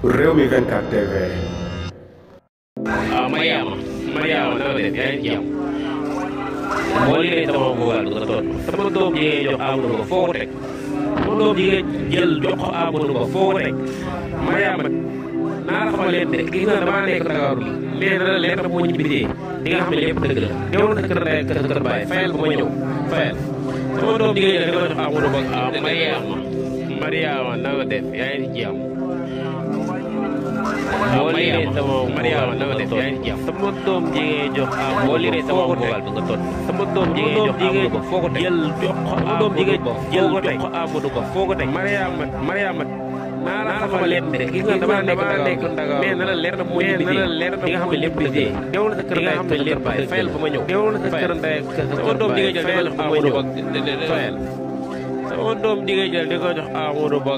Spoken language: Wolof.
Rewmi 24 TV. Mariama na nga def yaa ngi jàmm boo liggéey sama bugal du nga toll sama doom ji ngay jox Amadou Ba foo ko teg sama doom ji ngay jël jox ko Amadou Ba foo ko teg Mariama naa la xamal leen de gis nga damaa nekk Dakar mais na la leer na boo ñibbisee di nga xam ne lépp dëgg la ñëw na sa kër ndey ak sa kër baay fayal ba ma ñëw fayal sama doom ji ngay jël di ko jox Amadou Ba Mariama na nga def yaa ngi jàmm boo liggéey sama Mariama na nga def yaa ngi jàmm sama doom ji ngay jox boo liggéey sama bugal du nga toll sama doom ji ngay jox Amadou Ba foo ko teg jël jox ko sama doom ji ngay jël jox ko Amadou Ba foo ko teg Mariama naa la xamal leen de gis nga damaa nekk Dakar mais na la leer na moo ñu di nga xam ne lépp dëgg la ñëw na sa kër ndey ak sa kër baay fayal ba ma ñëw ñëw na sa kër ndey ak sama doom ji ngay jël di ko jox Amadou Ba fayal sama doom ji ngay jël di ko jox Amadou Ba